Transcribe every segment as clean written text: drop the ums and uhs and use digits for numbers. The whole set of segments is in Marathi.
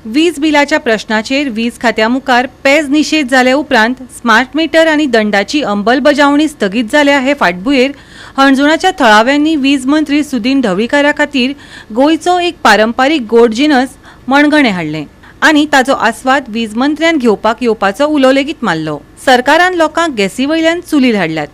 वीज बिलाच्या प्रश्नाचेर वीज खात्या मुखार पेज निषेध जाले उपरांत स्मार्ट मीटर आणि दंडाची अंमलबजावणी स्थगीत जाल्या हे फाटभुंयेर हणजुणाच्या थळाव्यांनी वीज मंत्री सुदीन ढवळीकारा खातीर गोंयचो एक पारंपारीक गोड जिनस मणगणें हाडलें आनी ताचो आस्वाद वीज मंत्र्यान घेवपाक येवपाचो उलो लेगीत मारलो। सरकारान लोकांक गॅसी वयल्यान चुलीर हाडल्यात,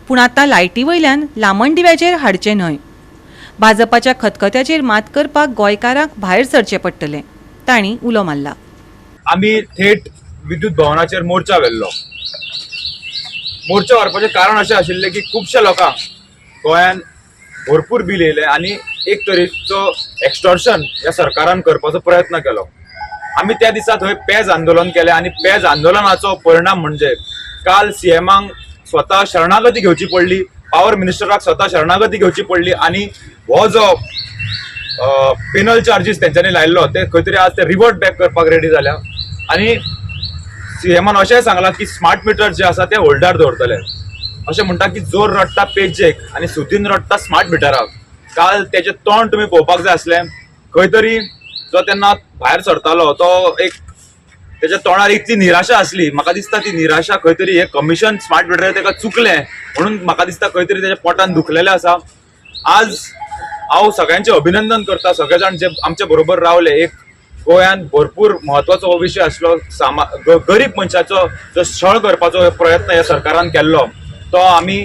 पूण आतां लायटी वयल्यान लामण दिव्याचेर हाडचे न्हय। भाजपाच्या खतखत्याचेर मात करपाक गोंयकारांक भायर सरचें पडटलें, तांणी उलो मारला। आम्ही थेट विद्युत भवनाचेर मोर्चा व्हेल्लो। मोर्चा व्हरपाचें कारण अशें आशिल्लें की खुबशा लोकांक गोंयान भरपूर बिल येयलें आनी एक तरेचो एक्सटॉर्शन ह्या सरकारान करपाचो प्रयत्न केलो। आमी त्या दिसा थंय पेज आंदोलन केलें आनी पेज आंदोलनाचो परिणाम म्हणजे काल सीएमांक स्वता शरणागती घेवची पडली, पॉवर मिनिस्टराक स्वता शरणागती घेवची पडली आनी हो जो पेनल चार्जीस तेंच्यांनी लायल्लो ते खंय तरी आज ते रिवर्ट बॅक करपाक रेडी जाल्या आनी सीएमान अशेंय सांगलां की स्मार्ट मिटर जे आसा ते होल्डार दवरतले। अशें म्हणटा की जोर रडटा पेजेक आनी सुदीन रडटा स्मार्ट मिटराक। काल तेजें तोंड तुमी पळोवपाक जाय आसलें। खंय तरी जो तेन्ना भायर सरतालो तो एक तेच्या तोंडार इतली निराशा आसली, म्हाका दिसता ती निराशा खंय तरी हे कमिशन स्मार्ट मिटर तेका चुकलें म्हणून म्हाका दिसता खंय तरी तेच्या पोटान दुखलेलें आसा। आज हांव सगळ्यांचे अभिनंदन करता, सगळे जाण जे आमचे बरोबर रावले। एक गोंयान भरपूर म्हत्वाचो हो विशय आसलो, गरीब मनशाचो जो छळ करपाचो प्रयत्न ह्या सरकारान केल्लो तो आमी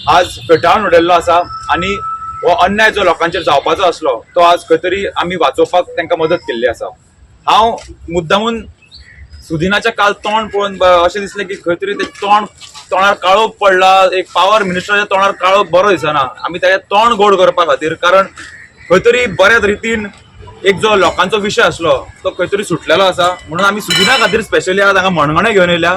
आज फेटाळून उडयल्लो आसा आनी हो अन्याय जो लोकांचेर जावपाचो आसलो तो आज खंय तरी आमी वाचोवपाक तांकां मदत केल्ली आसा। हांव मुद्दामून सुदिनाच्या काल तोंड पळोवन अशें दिसलें की खंय तरी ते तोंडार काळोख पडला। एक पॉवर मिनिस्टराच्या तोंडार काळोख बरो दिसना। आमी ताचें तोंड गोड करपा खातीर, कारण खंय तरी बऱ्या रितीन एक जो लोकांचो विशय आसलो तो खंय तरी सुटलेलो आसा। म्हणून आमी सुदिना खातीर स्पेशली आज हांगा मणगणें घेवन येयल्या।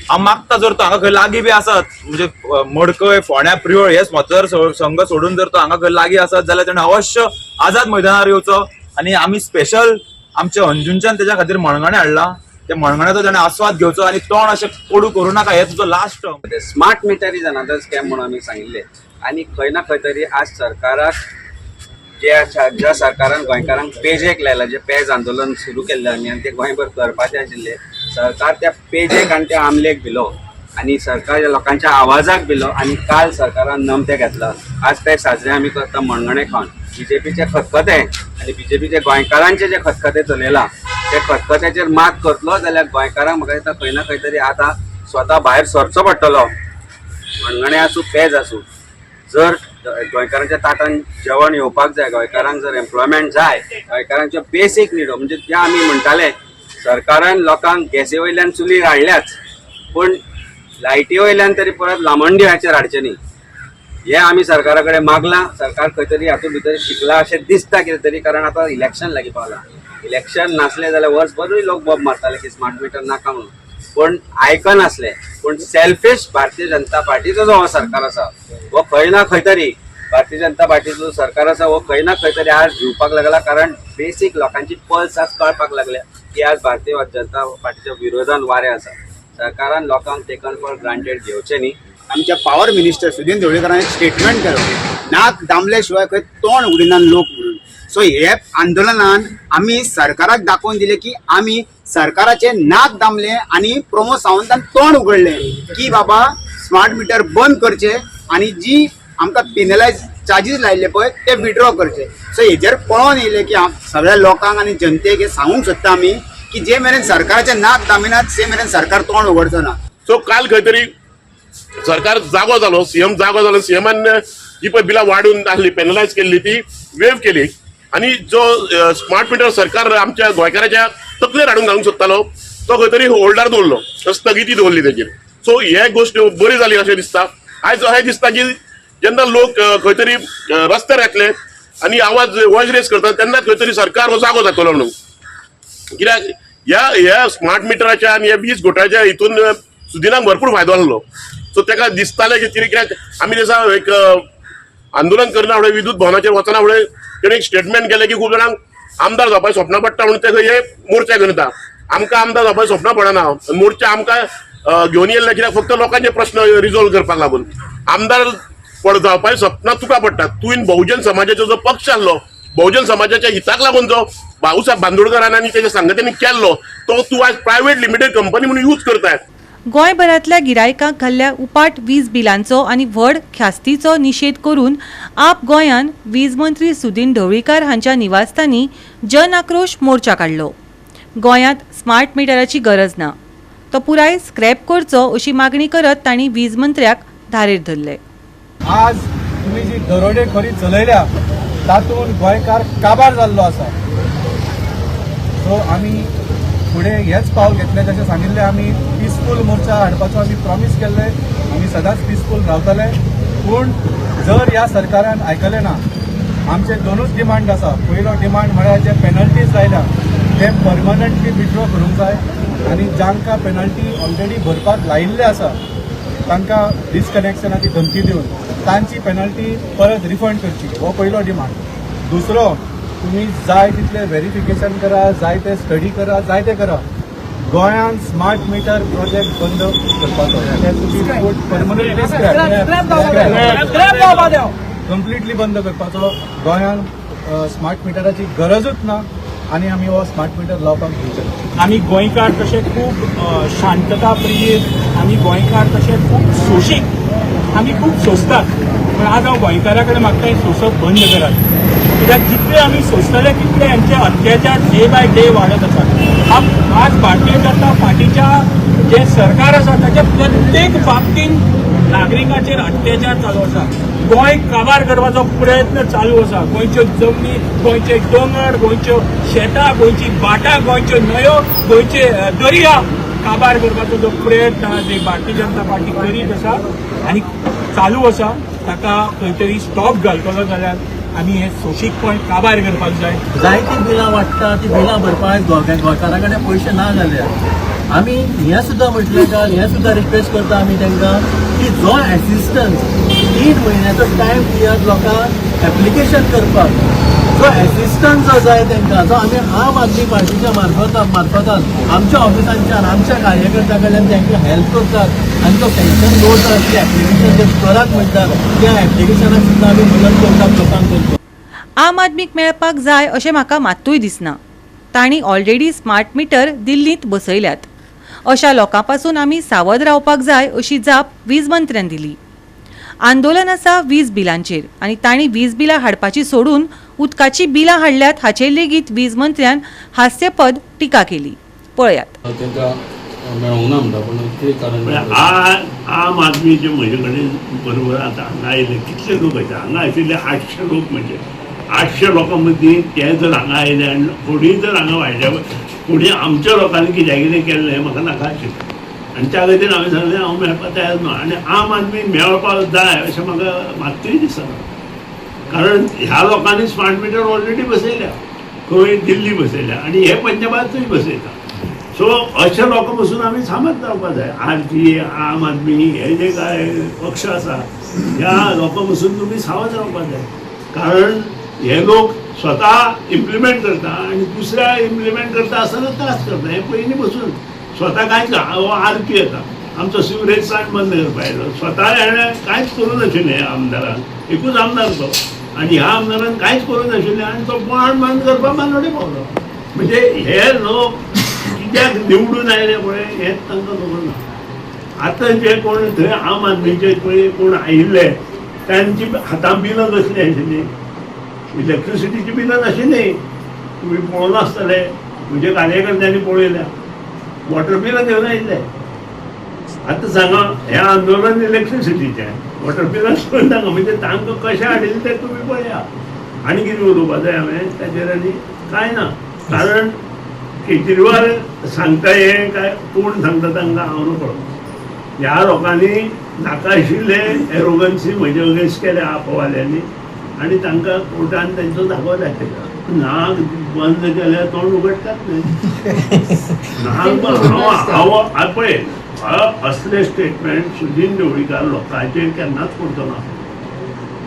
हांव मागता जर तो हांगा खंय लागीं बी आसत, म्हणजे मडकय फोंड्या प्रियोळ हे मतदारसंघ सोडून जर तो हांगा खंय लागीं आसत जाल्यार ताणें अवश्य आझाद मैदानार येवचो आनी आमी स्पेशल आमच्या अंजुंच्यान तेच्या खातीर मणगणें हाडलां। त्या मणगण्याचो ताणें आस्वाद घेवचो आनी तोंड अशें कोडू करूं नाका, हे तुजो last term. Smart meter is another scam म्हणून आमी सांगिल्ले आनी खंय ना खंय तरी आज सरकाराक ज्या सरकारान गोंयकारांक पेजेक लायला, जे पेज आंदोलन सुरू केल्लें आनी ते गोंयभर करपाचें आशिल्लें, सरकार त्या पेजेक आनी त्या आमलेक भिलो आनी सरकार लोकांच्या आवाजाक भिलो आनी काल सरकारान नमतें घेतलां। आज ते साजरे आमी करता मणगणें खावन। बीजेपीचे खतखतें आनी बीजेपीचे गोंयकारांचे जे खतखतें चलयलां ते खतखत्याचेर मात करतलो जाल्यार गोंयकारांक म्हाका दिसता खंय ना खंय तरी आतां स्वता भायर सरचो पडटलो। मणगणें आसूं पेज आसूं, जर गोंयकारांच्या ताटान जेवण येवपाक जाय, गोंयकारांक जर एम्प्लॉयमेंट जाय, गोंयकारांच्यो बेसीक निडो म्हणजे जे आमी म्हणटाले सरकारान लोकांक गॅसी वयल्यान चुलीर हाडल्याच, पूण लायटी वयल्यान तरी परत लामण दिव्याचेर हाडचें न्ही, हे आमी सरकारा कडेन मागलां। सरकार खंय तरी हातूंत भितर शिकला अशें दिसता कितें तरी, कारण आतां इलेक्शन लागीं पावलां। इलेक्शन नासलें जाल्यार वर्सभरूय लोक बोब मारताले की स्मार्ट मीटर नाका म्हणून, पूण आयकनासले। पूण सेल्फिश भारतीय जनता पार्टीचो जो हो सरकार आसा हो खंय ना खंय तरी भारतीय जनता पार्टीचो जो सरकार आसा हो खंय ना खंय तरी आज भिवपाक लागला, कारण बेसीक लोकांची पल्स आज कळपाक लागल्या की आज भारतीय जनता पार्टीच्या विरोधान वारें आसा। सरकारान लोकांक टेकन फॉर ग्रांटेड घेवचें न्ही। आमच्या पॉवर मिनिस्टर सुदीन ढवळीकरान एक स्टेटमेंट केलो, नाक दामले शिवाय खंय तोंड उडिना लोक म्हणून। सो हे आंदोलनान आमी सरकाराक दाखोवन दिले की आमी सरकाराचे नाक दामले आनी प्रमोद सावंतान तोंड उगडले की बाबा स्मार्ट मीटर बंद करचे आनी जी आमकां पेनलायज चार्जीस लायले पळय ते विड्रॉ करचे। सो हेजेर पळोवन येयले की सगळ्या लोकांक आनी जनतेक हे सांगूंक सोदता आमी की जे मेरेन सरकाराचे नाक दामिनात ते मेरेन सरकार तोंड उगडचो ना। सो काल खंय तरी सरकार जागो जालो, सीएम जागो जालो, सीएमान जी पळय बिलां वाडून आसली पेनलायज केल्ली ती वेव केली आनी जो स्मार्ट मीटर सरकार आमच्या गोंयकाराच्या तकलेर हाडून घालूंक सोदतालो तो खंय तरी होल्डार दवरलो, स्थगिती दवरली तेजेर। सो हे गोश्ट बरी जाली अशें दिसता। आयज अशें दिसता की जेन्ना लोक खंय तरी रस्त्यार येतले आनी आवाज वॉयस रेज करता तेन्ना खंय तरी सरकार हो जागो जातलो म्हणून, कित्याक ह्या स्मार्ट मिटराच्या आनी ह्या वीज घोटाळ्याच्या हितून सुदिनाक भरपूर फायदो आसलो। सो ताका दिसतालें की कित्याक आमी दिसा एक आंदोलन करना फुडें विद्युत भवनाचेर वचना फुडें तेणें एक स्टेटमेंट केलें की खूब जाणांक आमदार जावपाचें स्वप्न पडटा म्हणून ते हे मोर्चा घेवन येता। आमकां आमदार जावपाचें स्वप्न पडना, मोर्चा आमकां घेवन येयल्ले कित्याक फक्त लोकांचे प्रश्न रिजॉल्व करपाक लागून। आमदार जावपाचें स्वप्न तुका पडटा, तुवें बहुजन समाजाचो जो पक्ष आसलो बहुजन समाजाच्या हिताक लागून जो भाऊसाहेब बांदोडकरांनी आणि त्याच्या संघटनेने केल्लो तो तूं आज प्रायव्हेट लिमिटेड कंपनी म्हणून यूज करताय. गोंयभरांतल्या गिरायकांक घाल्ल्या उपाट वीज बिलांचो आनी व्हड ख्यास्तीचो निशेध करून आप गोंयान वीज मंत्री सुदीन ढवळीकार हांच्या निवासस्थानी जन आक्रोश मोर्चा काडलो. गोंयांत स्मार्ट मिटराची गरज ना, तो पुराय स्क्रॅप करचो अशी मागणी करत तांणी वीज मंत्र्याक धारेर धरले. आज तुम्ही जी दरोडेखोरी चलयल्या तातूंत गोंयकार काबार जाल्लो आसा. सो आमी फुडें हेच पावल घेतले, जशें सांगिल्लें आमी पिसफूल मोर्चा हाडपाचो आमी प्रॉमीस केल्ले, आमी सदांच पिसफूल रावतले. पूण जर ह्या सरकारान आयकलें ना, आमचे दोनूच डिमांड आसा. पयलो डिमांड म्हळ्यार जे पेनल्टीज लायल्या ते परमनंटली विथड्रॉ करूंक जाय आनी जांकां पेनल्टी ऑलरेडी भरपाक लायिल्ले आसा तांकां डिस्कनेक्शनाची धमकी दिवन तांची पेनल्टी परत रिफंड करची, हो पयलो डिमांड. दुसरो, तुम्ही जाय तितले व्हेरिफिकेशन करा, जाय ते स्टडी करा, जाय ते करा. गोंयांत स्मार्ट मिटर प्रोजेक्ट बंद करपाचो, कंप्लिटली बंद करपाचो. गोंयांत स्मार्ट मिटराची गरजूच ना आनी आमी हो स्मार्ट मिटर लावपाक दिवचे. आमी गोंयकार तशे खूब शांतता प्रिय, आमी गोंयकार तशे खूब सोशीक, आमी खूब सोंसतात. पण आज हांव गोंयकारा कडेन मागता हें सोंसप बंद करात. कित्याक जितले आमी सोंसतले तितले यांचे अत्याचार डे बाय डे वाडत आसात. आज भारतीय जनता पार्टीच्या जे सरकार आसा ताच्या प्रत्येक बाबतींत नागरिकांचेर अत्याचार चालू आसा. गोंय काबार करपाचो प्रयत्न चालू आसा. गोंयच्यो जमनी, गोंयचे दोंगर, गोंयच्यो शेतां, गोंयची भाटां, गोंयच्यो न्हंयो, गोंयचे दर्या काबार करपाचो जो प्रयत्न जे भारतीय जनता पार्टी करीत आसा आनी चालू आसा ताका खंय तरी स्टॉप घालतलो जाल्यार आमी हे सोशीकपण काबार करपाक जाय. जायती बिलां वाडटा, ती बिलां भरपाक गोंयकारा कडेन पयशे ना जाल्यार आमी हें सुद्दां म्हटलें काय, हें सुद्दां रिक्वेस्ट करता आमी तांकां की जो एसिस्टन्स 3 म्हयन्याचो टायम दियात लोकांक एप्लिकेशन करपाक, जो एसिस्टन्स जो जाय तांकां, जो आमी आम आदमी पार्टीच्या मार्फतान आमच्या ऑफिसांच्यान आमच्या कार्यकर्त्यां कडल्यान तांकां हेल्प करतात आनी तो टेन्शन दवरतात की एप्लिकेशन जे करात म्हणटात त्या एप्लिकेशनाक सुद्दां आमी मदत करतात लोकांक. आम आदमीक मेळपाक जाय अशें म्हाका मात्तूय दिसना. तांणी ऑलरेडी स्मार्ट मिटर दिल्लींत बसयल्यात. अशा लोकां पासून आमी सावध रावपाक जाय अशी जाप वीज मंत्र्यान दिली. आंदोलन आसा वीज बिलांचेर आनी तांणी वीज बिलां हाडपाची सोडून उदकाची बिलां हाडल्यात हाचेर लेगीत वीज मंत्र्यान हास्यपद टिका केली. पळयात. आम आदमीचे म्हजे कडेन बरोबर आतां हांगा आयले कितले लोक येता. हांगा आशिल्ले 800 लोक, म्हणजे 800 लोकां मदीं ते जर हांगा आयले आनी फुडें जर हांगा वायल्या फुडें आमच्या लोकांनी कितें केल्लें हें म्हाका नाका आशिल्लें. आनी त्या खातीर हांवें सांगलें हांव मेळपाक तयार ना. आनी आम आदमी मेळपाक जाय अशें म्हाका मात्तूय दिसना. कारण ह्या लोकांनी स्मार्ट मिटर ऑलरेडी बसयल्या, खंय दिल्ली बसयल्या आनी हे पंजाबातूय बसयता. सो अशे लोकां पासून आमी सामाद रावपाक जाय. आरती, आम आदमी हे जे काय पक्ष आसा ह्या लोकां पासून तुमी सावध रावपाक जाय. कारण हे लोक स्वता इम्प्लिमेंट करता आनी दुसऱ्या इम्प्लिमेंट करता आसतना त्रास करता. हे पयलीं पासून स्वता कांयच आरती येता, आमचो सिवरेज प्लांट बंद करपाक आयलो. स्वता हेणें कांयच करूं नाशिल्लें ह्या आमदारान, एकूच आमदार तो. आनी ह्या आमदारान कांयच करूं नाशिल्लें आनी तो प्लांट बंद करपाक बांदोडे पावलो. म्हणजे हे लोक कित्याक निवडून आयले पळय हेंच तांकां खबर ना. आतां जे कोण थंय आम आदमीचे पळय कोण आयिल्ले तांची हातां बिलां कसली आशिल्लीं, इलेक्ट्रिसिटीची बिलां नाशिल्लीं. तुमी पळोवन आसतले, म्हज्या कार्यकर्त्यांनी पळयल्या, वॉटर बिलां घेवन आयिल्ले. आतां सांगा हें आंदोलन इलेक्ट्रिसिटीचें, वॉटर बिलां घेवन सांगा म्हणजे तांकां कशें हाडिल्लें तें तुमी पळया. आनी कितें उलोवपाक जाय हांवें ताचेर आनी कांय ना. कारण केजरीवाल सांगता हें काय कोण सांगता तांकां हांव नकळो. ह्या लोकांनी नाका आशिल्ले एरोगन्सी म्हजे अगेन्स्ट केल्या आपोवाल्यांनी आनी तांकां कोर्टान तेंचो जागो दाखयला. नाक बंद केल्यार तोंड उगडटात न्हय. नाक पळय असले स्टेटमेंट सुदीन ढवळीकार लोकांचेर केन्नाच करचो ना.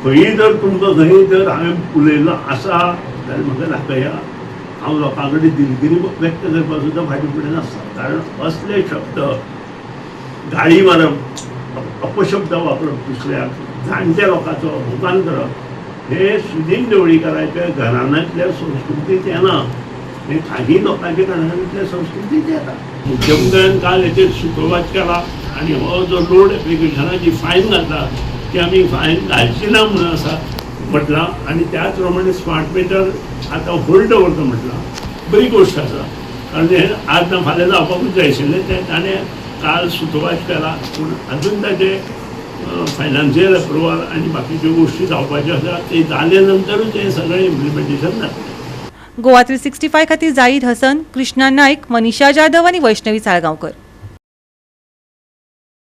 खंयी जर तुमकां खंयी जर हांवें उलयलो आसा जाल्यार म्हाका दाखया. हांव लोकां कडेन दिलगिरी व्यक्त करपाक सुद्दां फाटीं फुडें नासता. कारण असले शब्द गाळी मारप, अपशब्द वापरप दुसऱ्याक, जाणट्या लोकांचो अपमान करप हे सुदीन ढवळीकाराच्या घराण्यांतल्या संस्कृतींत येना. हे काही लोकांच्या कारणांतल्या संस्कृतीचे येता मुख्यमंत्र्यान काल हेचेर सुतोवाच केला आणि हो जो लोड एप्लिकेशनाची फायन घातला ती आमी फायन घालची ना म्हणून आसा म्हटलां आणि त्याच प्रमाणे स्मार्ट मिटर आतां होल्ड दवरता म्हटलां बरी गोष्ट आसा कारण हे आज ना फाल्यां जावपाकूच जाय आशिल्लें तें ताणें काल सुतोवाच केला पूण अजून ताचे फायनान्शियल अप्रुवल आणि बाकीच्यो गोष्टी जावपाच्यो आसा ते जाले नंतरूच हे सगळें इम्प्लिमेंटेशन जातलें. गोवा 365 खातीर जाहीद हसन, कृष्णा नायक, मनीषा जाधव आणि वैष्णवी साळगांवकर.